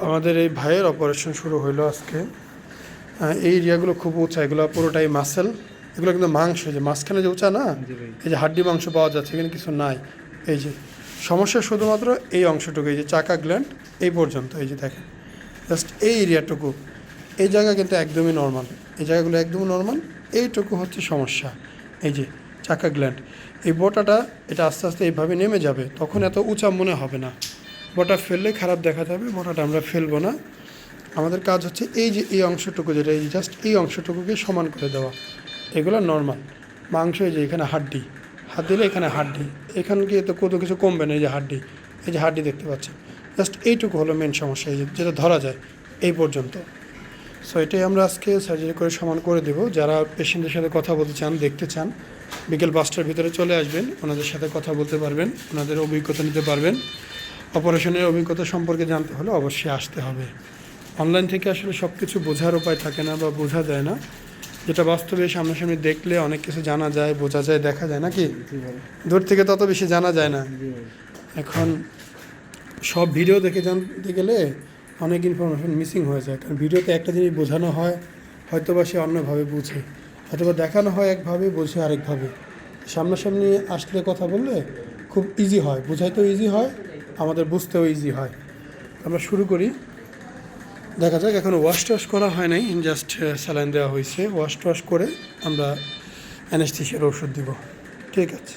আমাদের এই ভাইয়ের অপারেশন শুরু হইলো আজকে। এই এরিয়াগুলো খুব উঁচা, এগুলো পুরোটাই মাসেল, এগুলো কিন্তু মাংস, যে মাঝখানে যে উঁচা না, এই যে হাড্ডি মাংস পাওয়া যাচ্ছে, এখানে কিছু নাই। এই যে সমস্যা শুধুমাত্র এই অংশটুকু, এই যে চাকা গ্ল্যান্ড এই পর্যন্ত, এই যে দেখেন জাস্ট এই এরিয়াটুকু, এই জায়গা কিন্তু একদমই নর্মাল, এই জায়গাগুলো একদমই নর্মাল, এইটুকু হচ্ছে সমস্যা। এই যে চাকা গ্ল্যান্ড, এই বোটাটা এটা আস্তে আস্তে এইভাবে নেমে যাবে, তখন এত উঁচা মনে হবে না। বোটা ফেললে খারাপ দেখা যাবে, বোটাটা আমরা ফেলবো না। আমাদের কাজ হচ্ছে এই যে এই অংশটুকু, যেটা এই জাস্ট এই অংশটুকুকে সমান করে দেওয়া, এগুলো নর্মাল মাংস। এই যে এখানে হাড্ডি, হাত দিলে এখানে হাড্ডি, এখানে গিয়ে তো কত কিছু কমবে না, এই যে হাড্ডি, এই যে হাড্ডি দেখতে পাচ্ছেন, জাস্ট এইটুকু হলো মেন সমস্যা, এই যে যেটা ধরা যায় এই পর্যন্ত। সো এটাই আমরা আজকে সার্জারি করে সমান করে দেব। যারা পেশেন্টের সাথে কথা বলতে চান, দেখতে চান, বিকেল 5টার ভিতরে চলে আসবেন, ওনাদের সাথে কথা বলতে পারবেন, ওনাদের অভিজ্ঞতা নিতে পারবেন। অপারেশনের অভিজ্ঞতা সম্পর্কে জানতে হলে অবশ্যই আসতে হবে। অনলাইন থেকে আসলে সব কিছু বোঝার উপায় থাকে না বা বোঝা যায় না, যেটা বাস্তবে সামনাসামনি দেখলে অনেক কিছু জানা যায়, বোঝা যায়, দেখা যায়, নাকি দূর থেকে তত বেশি জানা যায় না। এখন সব ভিডিও দেখে জানতে গেলে অনেক ইনফরমেশন মিসিং হয়ে যায়, কারণ ভিডিওতে একটা জিনিস বোঝানো হয়, হয়তোবা সে অন্যভাবে বুঝে, হয়তোবা দেখানো হয় একভাবে, বোঝে আরেকভাবে। সামনাসামনি আসলে কথা বললে খুব ইজি হয়, বোঝাইতেও ইজি হয়, আমাদের বুঝতেও ইজি হয়। আমরা শুরু করি, দেখা যাক। এখন ওয়াশ টওয়াশ করা হয় নাই, জাস্ট স্যালাইন দেওয়া হয়েছে। ওয়াশ টওয়াশ করে আমরা অ্যানেস্থেশিয়ার ওষুধ দিব। ঠিক আছে।